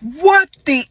What the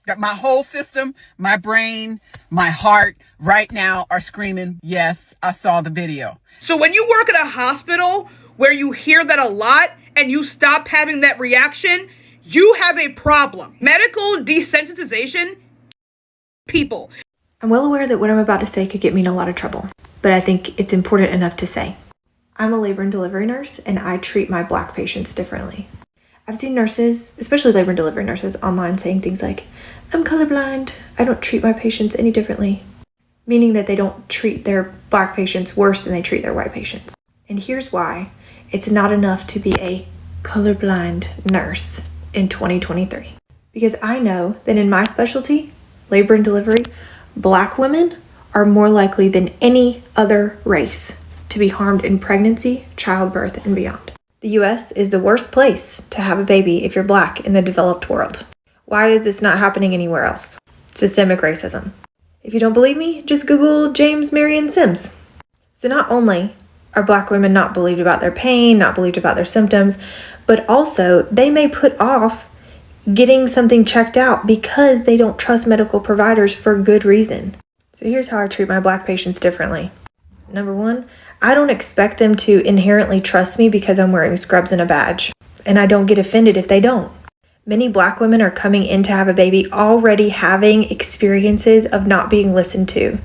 Got my whole system, my brain, my heart right now are screaming, yes, I saw the video. So when you work at a hospital where you hear that a lot and you stop having that reaction, you have a problem. Medical desensitization, people. I'm well aware that what I'm about to say could get me in a lot of trouble, but I think it's important enough to say. I'm a labor and delivery nurse, and I treat my Black patients differently. I've seen nurses, especially labor and delivery nurses, online saying things like, I'm colorblind, I don't treat my patients any differently, meaning that they don't treat their Black patients worse than they treat their white patients. And here's why it's not enough to be a colorblind nurse in 2023. Because I know that in my specialty, labor and delivery, Black women are more likely than any other race to be harmed in pregnancy, childbirth, and beyond. The US is the worst place to have a baby if you're Black in the developed world. Why is this not happening anywhere else? Systemic racism. If you don't believe me, just Google James Marion Sims. So not only are Black women not believed about their pain, not believed about their symptoms, but also they may put off getting something checked out because they don't trust medical providers for good reason. So here's how I treat my Black patients differently. Number one, I don't expect them to inherently trust me because I'm wearing scrubs and a badge, and I don't get offended if they don't. Many Black women are coming in to have a baby already having experiences of not being listened to.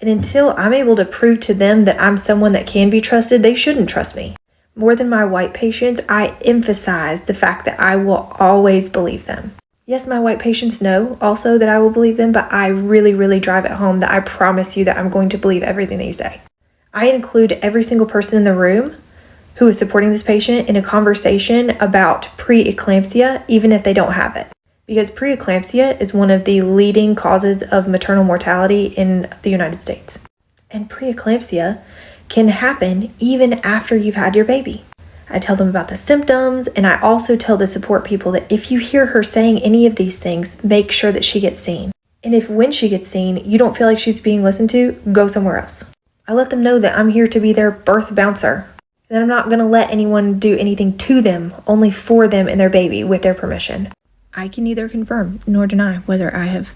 And until I'm able to prove to them that I'm someone that can be trusted, they shouldn't trust me. More than my white patients, I emphasize the fact that I will always believe them. Yes, my white patients know also that I will believe them, but I really, really drive it home that I promise you that I'm going to believe everything that you say. I include every single person in the room who is supporting this patient in a conversation about preeclampsia, even if they don't have it. Because preeclampsia is one of the leading causes of maternal mortality in the United States. And preeclampsia can happen even after you've had your baby. I tell them about the symptoms, and I also tell the support people that if you hear her saying any of these things, make sure that she gets seen. And if when she gets seen, you don't feel like she's being listened to, go somewhere else. I let them know that I'm here to be their birth bouncer. And I'm not going to let anyone do anything to them, only for them and their baby with their permission. I can neither confirm nor deny whether I have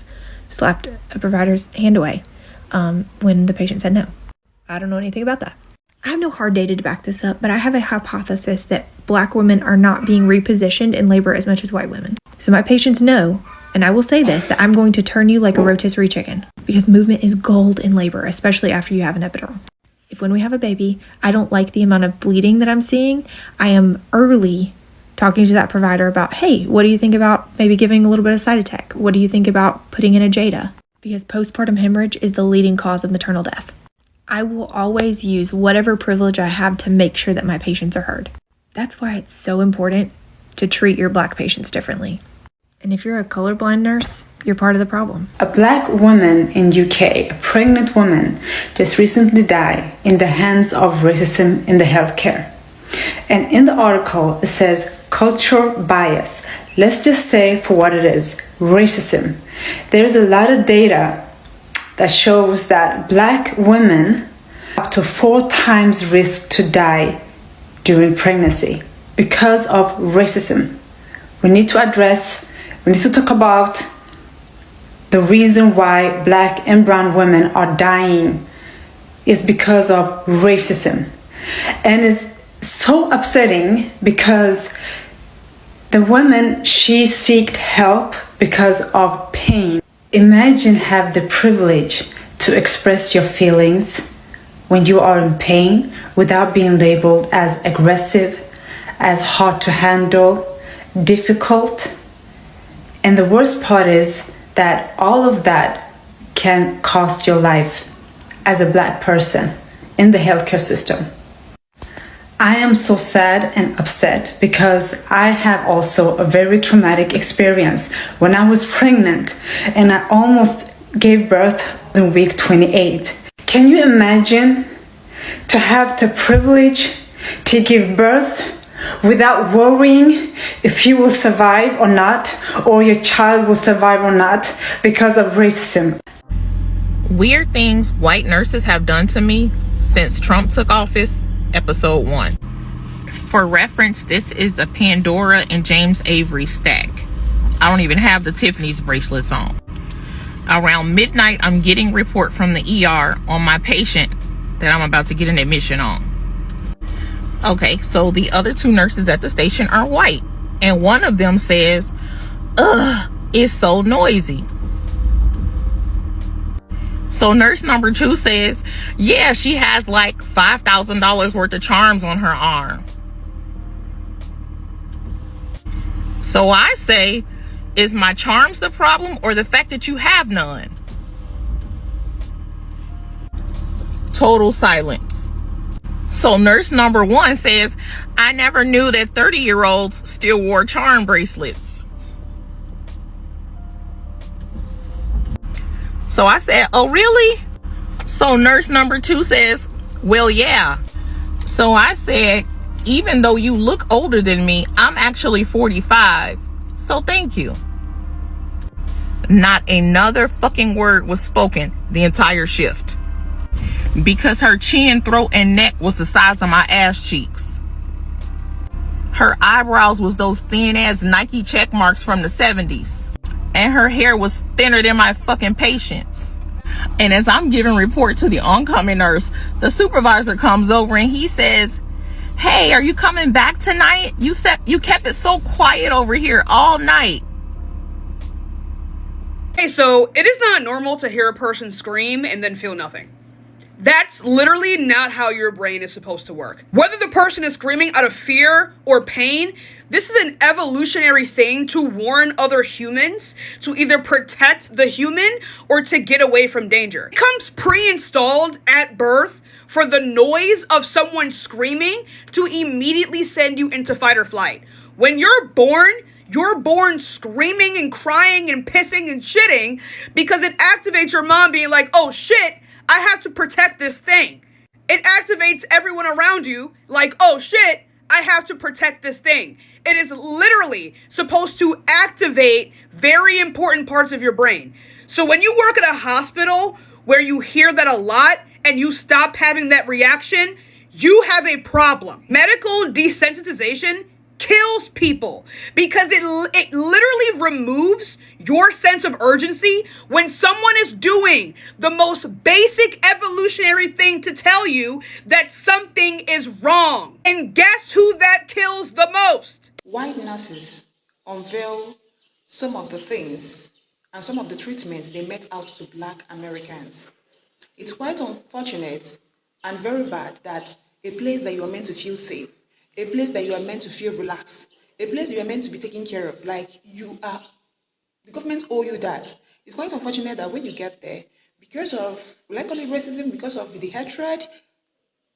slapped a provider's hand away when the patient said no. I don't know anything about that. I have no hard data to back this up, but I have a hypothesis that Black women are not being repositioned in labor as much as white women. So my patients know, and I will say this, that I'm going to turn you like a rotisserie chicken because movement is gold in labor, especially after you have an epidural. If when we have a baby, I don't like the amount of bleeding that I'm seeing, I am early talking to that provider about, hey, what do you think about maybe giving a little bit of Cytotec? What do you think about putting in a Jada? Because postpartum hemorrhage is the leading cause of maternal death. I will always use whatever privilege I have to make sure that my patients are heard. That's why it's so important to treat your Black patients differently. And if you're a colorblind nurse, you're part of the problem. A Black woman in UK, a pregnant woman, just recently died in the hands of racism in the healthcare. And in the article, it says cultural bias. Let's just say for what it is, racism. There's a lot of data that shows that Black women up to 4 times risk to die during pregnancy because of racism. We need to talk about the reason why Black and brown women are dying is because of racism. And it's so upsetting because the woman, she sought help because of pain. Imagine have the privilege to express your feelings when you are in pain without being labeled as aggressive, as hard to handle, difficult. And the worst part is that all of that can cost your life as a Black person in the healthcare system. I am so sad and upset because I have also a very traumatic experience when I was pregnant and I almost gave birth in week 28. Can you imagine to have the privilege to give birth without worrying if you will survive or not, or your child will survive or not because of racism? Weird things white nurses have done to me since Trump took office, episode 1. For reference, this is a Pandora and James Avery stack. I don't even have the Tiffany's bracelets on. Around midnight, I'm getting a report from the ER on my patient that I'm about to get an admission on. Okay, so the other two nurses at the station are white, and one of them says, "Ugh, it's so noisy." So nurse number 2 says, "Yeah, she has like $5,000 worth of charms on her arm." So I say, "Is my charms the problem or the fact that you have none?" Total silence. So nurse number 1 says, "I never knew that 30-year-olds still wore charm bracelets." So I said, "Oh, really?" So nurse number 2 says, "Well, yeah." So I said, "Even though you look older than me, I'm actually 45. So thank you." Not another fucking word was spoken the entire shift, because her chin, throat, and neck was the size of my ass cheeks. Her eyebrows was those thin ass Nike check marks from the 70s. And her hair was thinner than my fucking patient's. And as I'm giving report to the oncoming nurse, the supervisor comes over and he says, "Hey, are you coming back tonight? You kept it so quiet over here all night." Okay, so it is not normal to hear a person scream and then feel nothing. That's literally not how your brain is supposed to work. Whether the person is screaming out of fear or pain, this is an evolutionary thing to warn other humans to either protect the human or to get away from danger. It comes pre-installed at birth for the noise of someone screaming to immediately send you into fight or flight. When you're born screaming and crying and pissing and shitting because it activates your mom being like, "Oh shit, I have to protect this thing." It activates everyone around you like, "Oh shit, I have to protect this thing." It is literally supposed to activate very important parts of your brain. So when you work at a hospital where you hear that a lot and you stop having that reaction, you have a problem. Medical desensitization kills people because it literally removes your sense of urgency when someone is doing the most basic evolutionary thing to tell you that something is wrong. And guess who that kills the most? White nurses unveil some of the things and some of the treatments they met out to Black Americans. It's quite unfortunate and very bad that a place that you are meant to feel safe, a place that you are meant to feel relaxed, a place you are meant to be taken care of, like you are, the government owe you that. It's quite unfortunate that when you get there, because of, like call it racism, because of the hatred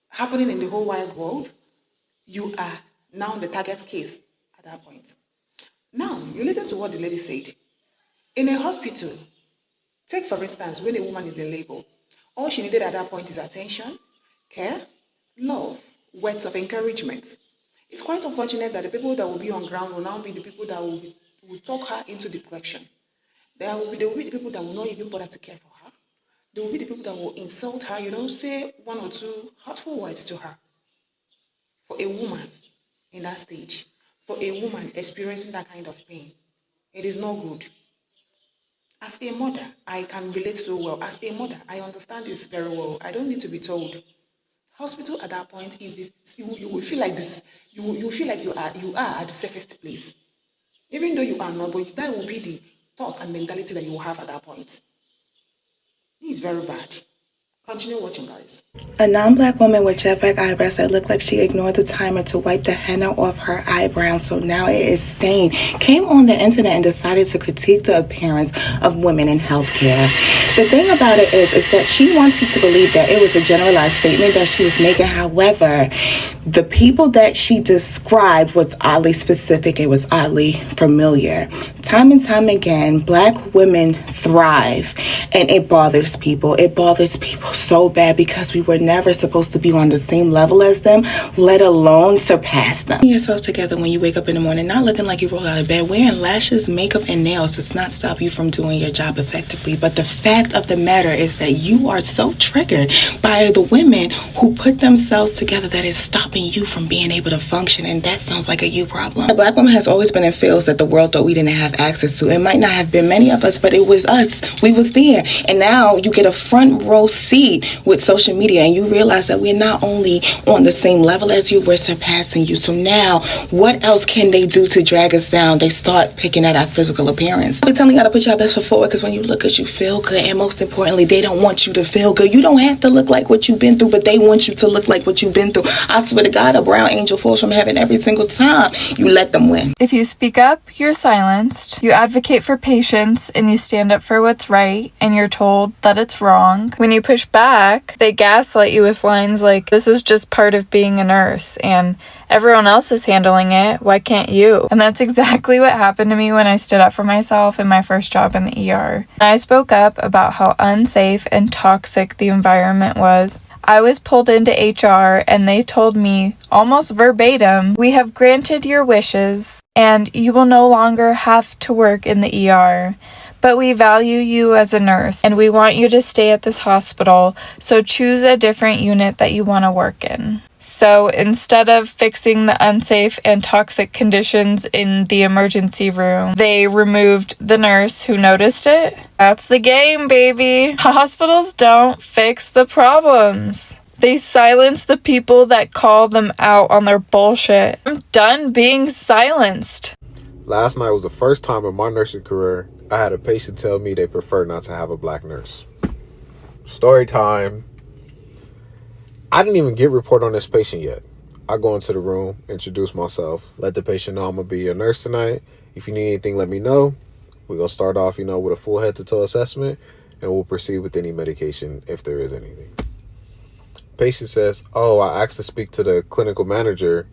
happening in the whole wide world, you are now the target case at that point. Now, you listen to what the lady said. In a hospital, take for instance, when a woman is in labor, all she needed at that point is attention, care, love, words of encouragement. It's quite unfortunate that the people that will be on ground will now be the people that will talk her into depression. There will be the people that will not even bother to care for her. There will be the people that will insult her, say one or two hurtful words to her. For a woman in that stage, for a woman experiencing that kind of pain, it is not good. As a mother, I can relate so well. As a mother, I understand this very well. I don't need to be told. Hospital at that point is this. You will feel like this. You will feel like you are at the safest place, even though you are not. But that will be the thought and mentality that you will have at that point. It is very bad. Continue watching, guys. A non-black woman with jet black eyebrows that looked like she ignored the timer to wipe the henna off her eyebrow, so now it is stained, came on the internet and decided to critique the appearance of women in healthcare. The thing about it is that she wants you to believe that it was a generalized statement that she was making. However, the people that she described was oddly specific. It was oddly familiar. Time and time again, black women thrive, and it bothers people. It bothers people so bad because we were never supposed to be on the same level as them, let alone surpass them. Get yourself together when you wake up in the morning, not looking like you rolled out of bed, wearing lashes, makeup, and nails does not stop you from doing your job effectively. But the fact of the matter is that you are so triggered by the women who put themselves together that it stops stopping you from being able to function, and that sounds like a you problem. A Black woman has always been in fields that the world thought we didn't have access to. It might not have been many of us, but it was us. We was there. And now you get a front row seat with social media, and you realize that we're not only on the same level as you, we're surpassing you. So now, what else can they do to drag us down? They start picking at our physical appearance. We're telling you how to put your best foot forward, because when you look good, you feel good. And most importantly, they don't want you to feel good. You don't have to look like what you've been through, but they want you to look like what you've been through. I swear to God, a brown angel falls from heaven every single time you let them win. If you speak up, you're silenced. You advocate for patients and you stand up for what's right, and you're told that it's wrong. When you push back, they gaslight you with lines like, this is just part of being a nurse, and everyone else is handling it, why can't you? And that's exactly what happened to me when I stood up for myself in my first job in the ER. I spoke up about how unsafe and toxic the environment was. I was pulled into HR and they told me, almost verbatim, we have granted your wishes and you will no longer have to work in the ER. But we value you as a nurse and we want you to stay at this hospital, so choose a different unit that you want to work in. So instead of fixing the unsafe and toxic conditions in the emergency room, they removed the nurse who noticed it. That's the game, baby. Hospitals don't fix the problems. They silence the people that call them out on their bullshit. I'm done being silenced. Last night was the first time in my nursing career I had a patient tell me they prefer not to have a Black nurse. Story time. I didn't even get report on this patient yet. I go into the room, introduce myself, let the patient know I'm going to be your nurse tonight. If you need anything, let me know. We're going to start off, with a full head to toe assessment, and we'll proceed with any medication if there is anything. Patient says, oh, I asked to speak to the clinical manager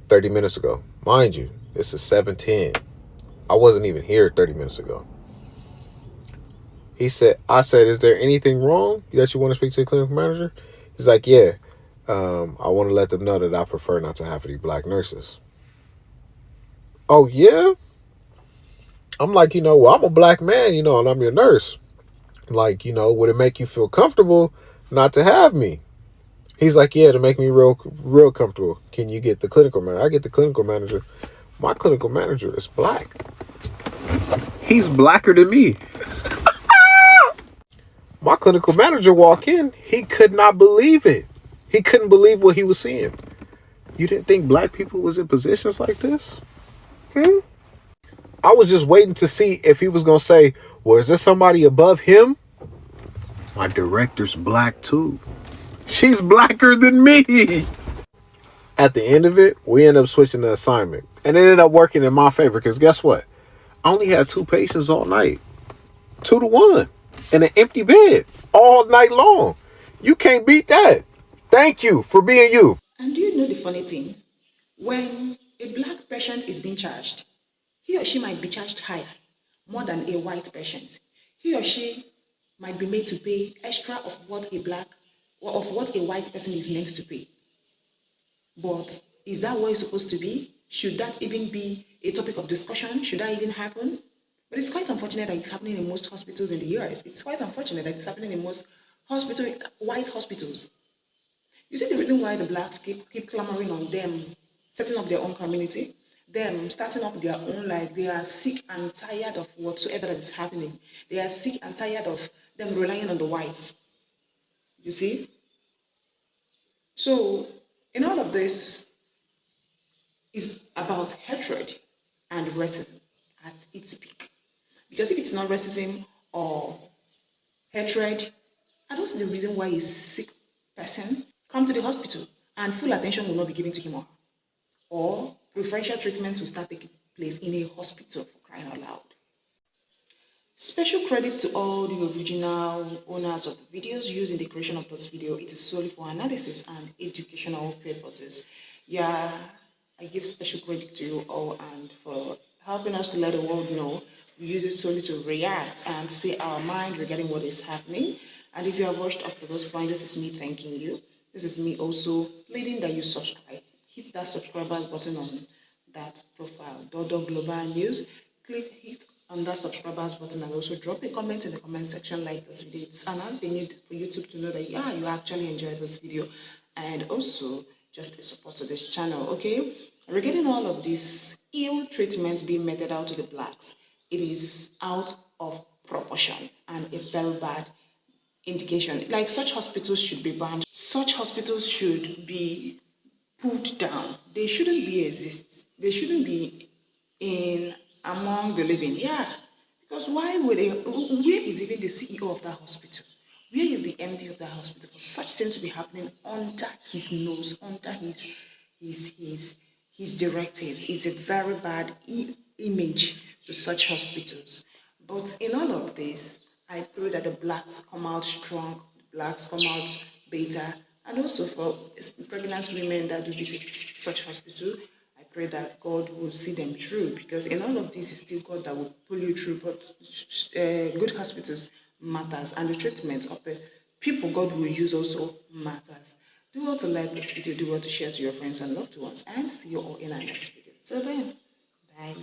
30 minutes ago. Mind you, this is 7:10. I wasn't even here 30 minutes ago. I said, is there anything wrong that you want to speak to the clinical manager? He's like, yeah, I want to let them know that I prefer not to have any Black nurses. Oh, yeah? I'm like, well, I'm a Black man, and I'm your nurse. Like, would it make you feel comfortable not to have me? He's like, yeah, to make me real comfortable. Can you get the clinical manager? I get the clinical manager. My clinical manager is Black. He's blacker than me. My clinical manager walked in. He could not believe it. He couldn't believe what he was seeing. You didn't think Black people was in positions like this? I was just waiting to see if he was going to say, well, is there somebody above him? My director's Black too. She's blacker than me. At the end of it, we ended up switching the assignment. And it ended up working in my favor because guess what? I only had 2 patients all night. 2-1. In an empty bed all night long. You can't beat that. Thank you for being you. And do you know the funny thing? When a Black patient is being charged, he or she might be charged higher, more than a white patient. He or she might be made to pay extra of what a white person is meant to pay. But is that what it's supposed to be? Should that even be a topic of discussion? Should that even happen? But it's quite unfortunate that it's happening in most hospitals in the US. It's quite unfortunate that it's happening in most white hospitals. You see the reason why the Blacks keep clamoring on them setting up their own community, them starting up their own life. They are sick and tired of whatsoever that is happening. They are sick and tired of them relying on the whites. You see? So, in all of this, is about hatred and racism at its peak. Because if it's not racism or hatred, I don't see the reason why a sick person come to the hospital and full attention will not be given to him or preferential treatment will start taking place in a hospital, for crying out loud. Special credit to all the original owners of the videos used in the creation of this video. It is solely for analysis and educational purposes. Yeah, I give special credit to you all and for helping us to let the world know. We use it solely to react and say our mind regarding what is happening. And if you have watched up to this point, this is me thanking you. This is me also pleading that you subscribe. Hit that subscribers button on that profile, Dor-Dor Global News. Hit on that subscribers button and also drop a comment in the comment section like this video. It's an avenue for YouTube to know that you actually enjoyed this video. And also, just a support to this channel, okay? Regarding all of this ill treatment being meted out to the blacks, it is out of proportion and a very bad indication. Like, such hospitals should be banned. Such hospitals should be put down. They shouldn't be exist. They shouldn't be in among the living. Yeah, because why would they? Where is even the CEO of that hospital? Where is the MD of that hospital for such thing to be happening under his nose, under his directives? It's a very bad image to such hospitals. But in all of this, I pray that the blacks come out strong, the blacks come out better, and also for pregnant women that do visit such hospital, I pray that God will see them through, because in all of this, it's still God that will pull you through. But good hospitals matters, and the treatment of the people God will use also matters. Do well to like this video, do well to share to your friends and loved ones, and see you all in our next video. Till then, bye.